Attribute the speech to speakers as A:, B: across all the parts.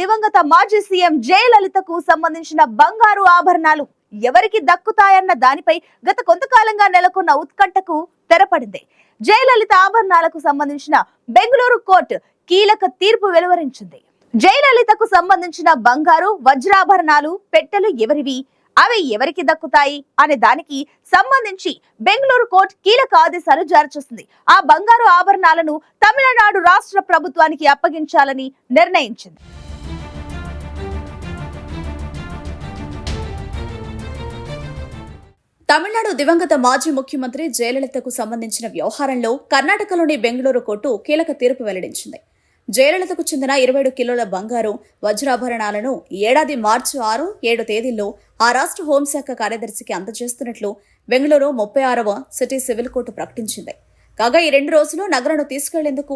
A: దివంగత మాజీ సీఎం జయలలితకు సంబంధించిన బంగారు ఆభరణాలు ఎవరికి దక్కుతాయన్న దానిపై గత కొంతకాలంగా నెలకొన్న ఉత్కంఠకు తెరపడింది. జయలలిత ఆభరణాలకు సంబంధించిన బెంగళూరు కోర్టు కీలక తీర్పు వెలువరించింది. జయలలితకు సంబంధించిన బంగారు వజ్రాభరణాలు పెట్టెలు ఎవరివి, అవి ఎవరికి దక్కుతాయి అనే దానికి సంబంధించి బెంగళూరు కోర్టు కీలక ఆదేశాలు జారీ చేసింది. ఆ బంగారు ఆభరణాలను తమిళనాడు రాష్ట్ర ప్రభుత్వానికి అప్పగించాలని నిర్ణయించింది.
B: తమిళనాడు దివంగత మాజీ ముఖ్యమంత్రి జయలలితకు సంబంధించిన వ్యవహారంలో కర్ణాటకలోని బెంగళూరు కోర్టు కీలక తీర్పు వెల్లడించింది. జయలలితకు చెందిన 27 కిలోల బంగారు వజ్రాభరణాలను ఏడాది మార్చి 6, 7 తేదీల్లో ఆ రాష్ట్ర హోంశాఖ కార్యదర్శికి అందజేస్తున్నట్లు బెంగళూరు 36వ సిటీ సివిల్ కోర్టు ప్రకటించింది. కాగా ఈ 2 రోజులు నగలను తీసుకెళ్లేందుకు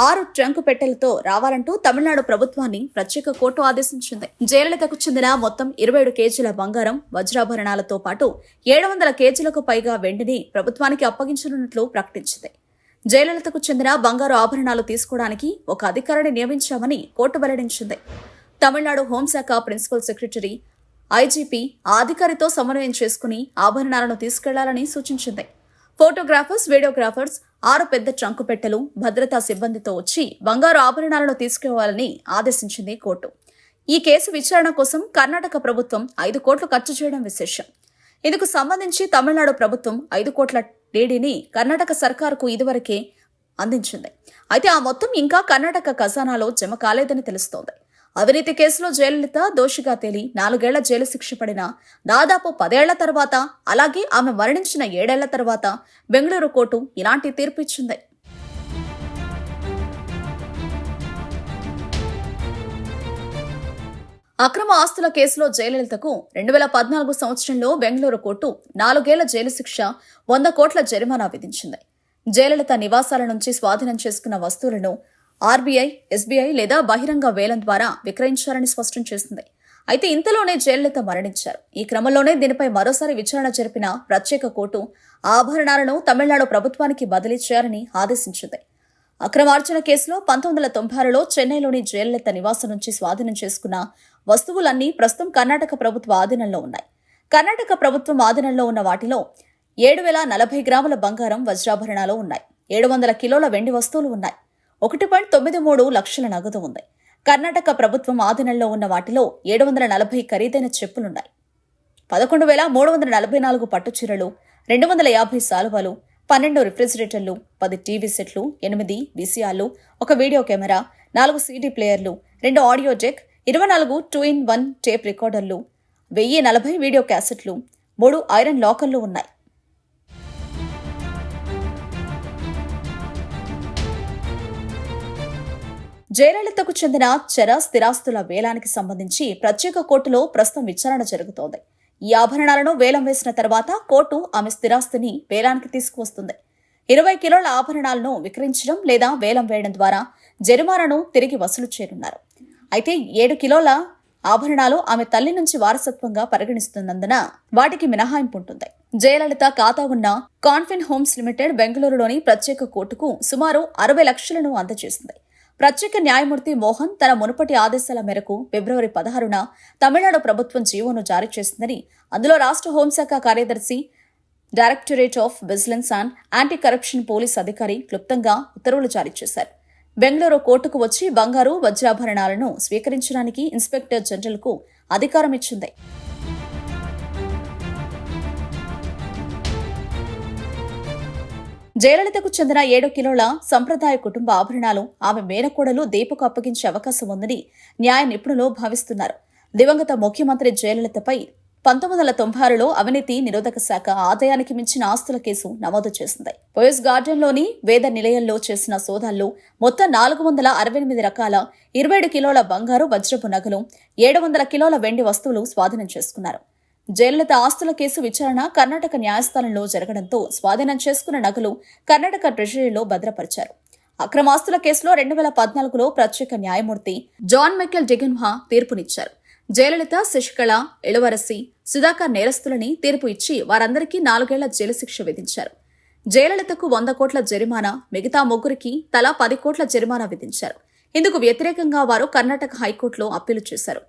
B: 6 ట్రంకు పెట్టెలతో రావాలంటూ తమిళనాడు ప్రభుత్వాన్ని ప్రత్యేక కోర్టు ఆదేశించింది. జయలలితకు చెందిన మొత్తం 27 కేజీల బంగారం వజ్రాభరణాలతో పాటు 700 కేజీలకు పైగా వెండిని ప్రభుత్వానికి అప్పగించనున్నట్లు ప్రకటించింది. జయలలితకు చెందిన బంగారు ఆభరణాలు తీసుకోవడానికి ఒక అధికారిని నియమించామని కోర్టు వెల్లడించింది. తమిళనాడు హోంశాఖ ప్రిన్సిపల్ సెక్రటరీ ఐజీపీ ఆ అధికారితో సమన్వయం చేసుకుని ఆభరణాలను తీసుకెళ్లాలని సూచించింది. ఫోటోగ్రాఫర్స్, వీడియోగ్రాఫర్స్ 6 పెద్ద ట్రంకు పెట్టెలు భద్రతా సిబ్బందితో వచ్చి బంగారు ఆభరణాలను తీసుకురావాలని ఆదేశించింది కోర్టు. ఈ కేసు విచారణ కోసం కర్ణాటక ప్రభుత్వం 5 కోట్లు ఖర్చు చేయడం విశేషం. ఇందుకు సంబంధించి తమిళనాడు ప్రభుత్వం 5 కోట్ల డీడీని కర్ణాటక సర్కారుకు ఇదివరకే అందించింది. అయితే ఆ మొత్తం ఇంకా కర్ణాటక ఖజానాలో జమ కాలేదని తెలుస్తోంది. అవినీతి కేసులో జయలలిత దోషిగా తేలి 4 ఏళ్ల జైలు శిక్ష పడిన దాదాపు 10 ఏళ్ల తర్వాత, అలాగే ఆమె మరణించిన 7 ఏళ్ల తర్వాత బెంగళూరు కోర్టు ఇలాంటి తీర్పు ఇచ్చింది. అక్రమ ఆస్తుల కేసులో జయలలితకు 2014 సంవత్సరంలో బెంగళూరు కోర్టు 4 ఏళ్ల జైలు శిక్ష, 100 కోట్ల జరిమానా విధించింది. జయలలిత నివాసాల నుంచి స్వాధీనం చేసుకున్న వస్తువులను ఆర్బీఐ, ఎస్బీఐ లేదా బహిరంగ వేలం ద్వారా విక్రయించారని స్పష్టం చేసింది. అయితే ఇంతలోనే జయలలిత మరణించారు. ఈ క్రమంలోనే దీనిపై మరోసారి విచారణ జరిపిన ప్రత్యేక కోర్టు ఆభరణాలను తమిళనాడు ప్రభుత్వానికి బదిలీ చేయాలని ఆదేశించింది. అక్రమార్జన కేసులో 1996లో చెన్నైలోని జయలలిత నివాసం నుంచి స్వాధీనం చేసుకున్న వస్తువులన్నీ ప్రస్తుతం కర్ణాటక ప్రభుత్వ ఆధీనంలో ఉన్నాయి. కర్ణాటక ప్రభుత్వం ఆధీనంలో ఉన్న వాటిలో 7,040 గ్రాముల బంగారం వజ్రాభరణాలు ఉన్నాయి. 700 కిలోల వెండి వస్తువులు ఉన్నాయి. 1.93 లక్షల నగదు ఉంది. కర్ణాటక ప్రభుత్వం ఆధీనంలో ఉన్న వాటిలో 740 ఖరీదైన చెప్పులున్నాయి. 11,344 పట్టు చీరలు, 250 శాలువాలు, 12 రిఫ్రిజిరేటర్లు, 10 టీవీ సెట్లు, 8 విసిఆర్లు, 1 వీడియో కెమెరా, 4 సీడీ ప్లేయర్లు, 2 ఆడియో డెక్, 24 2-in-1 టేప్ రికార్డర్లు, 1040 వీడియో క్యాసెట్లు, 3 ఐరన్ లాకర్లు ఉన్నాయి. జయలలితకు చెందిన చర స్థిరాస్తుల వేలానికి సంబంధించి ప్రత్యేక కోర్టులో ప్రస్తుతం విచారణ జరుగుతోంది. ఈ ఆభరణాలను వేలం వేసిన తర్వాత కోర్టు ఆమె స్థిరాస్తిని వేలానికి తీసుకువస్తుంది. 20 కిలోల ఆభరణాలను విక్రయించడం లేదా వేలం వేయడం ద్వారా జరిమానాను తిరిగి వసూలు చేయనున్నారు. అయితే 7 కిలోల ఆభరణాలు ఆమె తల్లి నుంచి వారసత్వంగా పరిగణిస్తున్నందున వాటికి మినహాయింపు ఉంటుంది. జయలలిత ఖాతా ఉన్న కాన్ఫిన్ హోమ్స్ లిమిటెడ్ బెంగళూరులోని ప్రత్యేక కోర్టుకు సుమారు 60 లక్షలను అందజేసింది. ప్రత్యేక న్యాయమూర్తి మోహన్ తన మునుపటి ఆదేశాల మేరకు ఫిబ్రవరి 16న తమిళనాడు ప్రభుత్వం జీవోను జారీ చేసిందని, అందులో రాష్ట్ర హోంశాఖ కార్యదర్శి, directorate of vigilance and anti corruption police అధికారి క్లుప్తంగా ఉత్తర్వులు జారీ చేశారు. బెంగళూరు కోర్టుకు వచ్చి బంగారు వజ్రాభరణాలను స్వీకరించడానికి ఇన్స్పెక్టర్ జనరల్కు అధికారం ఇచ్చింది. జయలలితకు చెందిన 7 కిలోల సంప్రదాయ కుటుంబ ఆభరణాలు ఆమె మేనకోడలు దీపకు అప్పగించే అవకాశం ఉందని న్యాయ నిపుణులు భావిస్తున్నారు. దివంగత ముఖ్యమంత్రి జయలలితపై 1996లో అవినీతి నిరోధక శాఖ ఆదాయానికి మించిన ఆస్తుల కేసు నమోదు చేసింది. పోయస్ గార్డెన్లోని వేద నిలయంలో చేసిన సోదాల్లో మొత్తం 468 రకాల 27 కిలోల బంగారు వజ్రపు నగలు, 700 కిలోల వెండి వస్తువులు స్వాధీనం చేసుకున్నారు. జయలలిత ఆస్తుల కేసు విచారణ కర్ణాటక న్యాయస్థానంలో జరగడంతో స్వాధీనం చేసుకున్న నగలు కర్ణాటక ట్రెజరీలో భద్రపరిచారు. అక్రమాస్తుల కేసులో 2014లో ప్రత్యేక న్యాయమూర్తి జాన్ మైకెల్ డిగన్హా తీర్పునిచ్చారు. జయలలిత, శశికళ, ఇళవరసి, సుధాకర్ నేరస్తులని తీర్పు ఇచ్చి వారందరికీ 4 ఏళ్ల జైలు శిక్ష విధించారు. జయలలితకు 100 కోట్ల జరిమానా, మిగతా ముగ్గురికి తలా 10 కోట్ల జరిమానా విధించారు. ఇందుకు వ్యతిరేకంగా వారు కర్ణాటక హైకోర్టులో అప్పీలు చేశారు.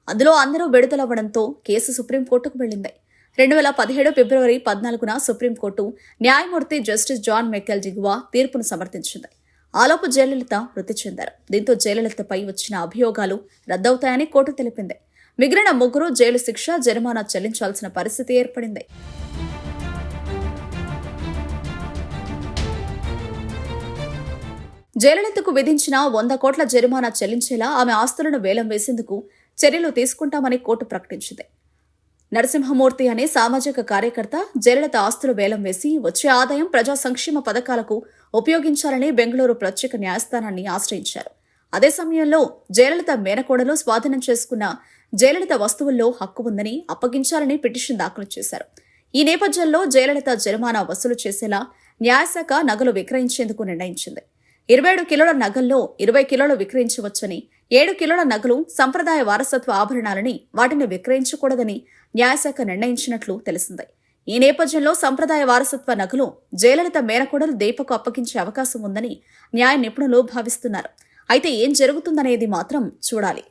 B: అందులో అందరూ విడుదలవ్వడంతో కేసు సుప్రీంకోర్టుకు వెళ్లింది. 2017 ఫిబ్రవరి 14న సుప్రీంకోర్టు న్యాయమూర్తి జస్టిస్ జాన్ మెకెల్ జిగువా తీర్పును సమర్థించింది. ఆలోపు జయలలిత మృతి చెందారు. దీంతో జయలలితపై వచ్చిన అభియోగాలు రద్దవుతాయని కోర్టు తెలిపింది. మిగిలిన ముగ్గురు జైలు శిక్ష, జరిమానా చెల్లించాల్సిన పరిస్థితి ఏర్పడింది. జయలలితకు విధించిన 100 కోట్ల జరిమానా చెల్లించేలా ఆమె ఆస్తులను వేలం వేసేందుకు చర్యలు తీసుకుంటామని కోర్టు ప్రకటించింది. నరసింహమూర్తి అనే సామాజిక కార్యకర్త జయలలిత ఆస్తులు వేలం వేసి వచ్చే ఆదాయం ప్రజా సంక్షేమ పథకాలకు ఉపయోగించాలని బెంగళూరు ప్రత్యేక న్యాయస్థానాన్ని ఆశ్రయించారు. అదే సమయంలో జయలలిత మేనకోడలు స్వాధీనం చేసుకున్న జయలలిత వస్తువుల్లో హక్కు ఉందని అప్పగించాలని పిటిషన్ దాఖలు చేశారు. ఈ నేపథ్యంలో జయలలిత జరిమానా వసూలు చేసేలా న్యాయశాఖ నగలు విక్రయించేందుకు నిర్ణయించింది. 27 కిలోల నగల్లో 20 కిలోలు విక్రయించవచ్చని, 7 కిలోల నగలు సంప్రదాయ వారసత్వ ఆభరణాలని వాటిని విక్రయించకూడదని న్యాయశాఖ నిర్ణయించినట్లు తెలిసింది. ఈ నేపథ్యంలో సంప్రదాయ వారసత్వ నగలు జయలలిత మేనకోడలు దీపకు అప్పగించే అవకాశం ఉందని న్యాయ నిపుణులు భావిస్తున్నారు. అయితే ఏం జరుగుతుందనేది మాత్రం చూడాలి.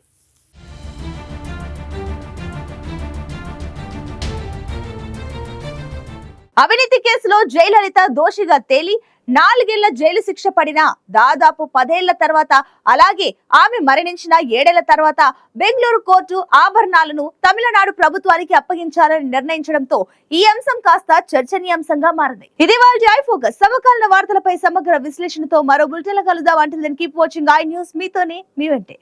A: అవినీతి కేసులో జయలలిత దోషిగా తేలి 4 ఏళ్ల జైలు శిక్ష పడిన దాదాపు 10 ఏళ్ల తర్వాత, అలాగే ఆమె మరణించిన 7 ఏళ్ల తర్వాత బెంగళూరు కోర్టు ఆభరణాలను తమిళనాడు ప్రభుత్వానికి అప్పగించాలని నిర్ణయించడంతో ఈ అంశం కాస్త చర్చనీయాంశంగా మారింది. ఇది వాళ్ళ ఐ ఫోకస్. సమకాలీన వార్తలపై సమగ్ర విశ్లేషణతో మరో బులెటిన్లో కలుద్దాం. Until then keep watching I news. మీతోనే మీ వెంటే.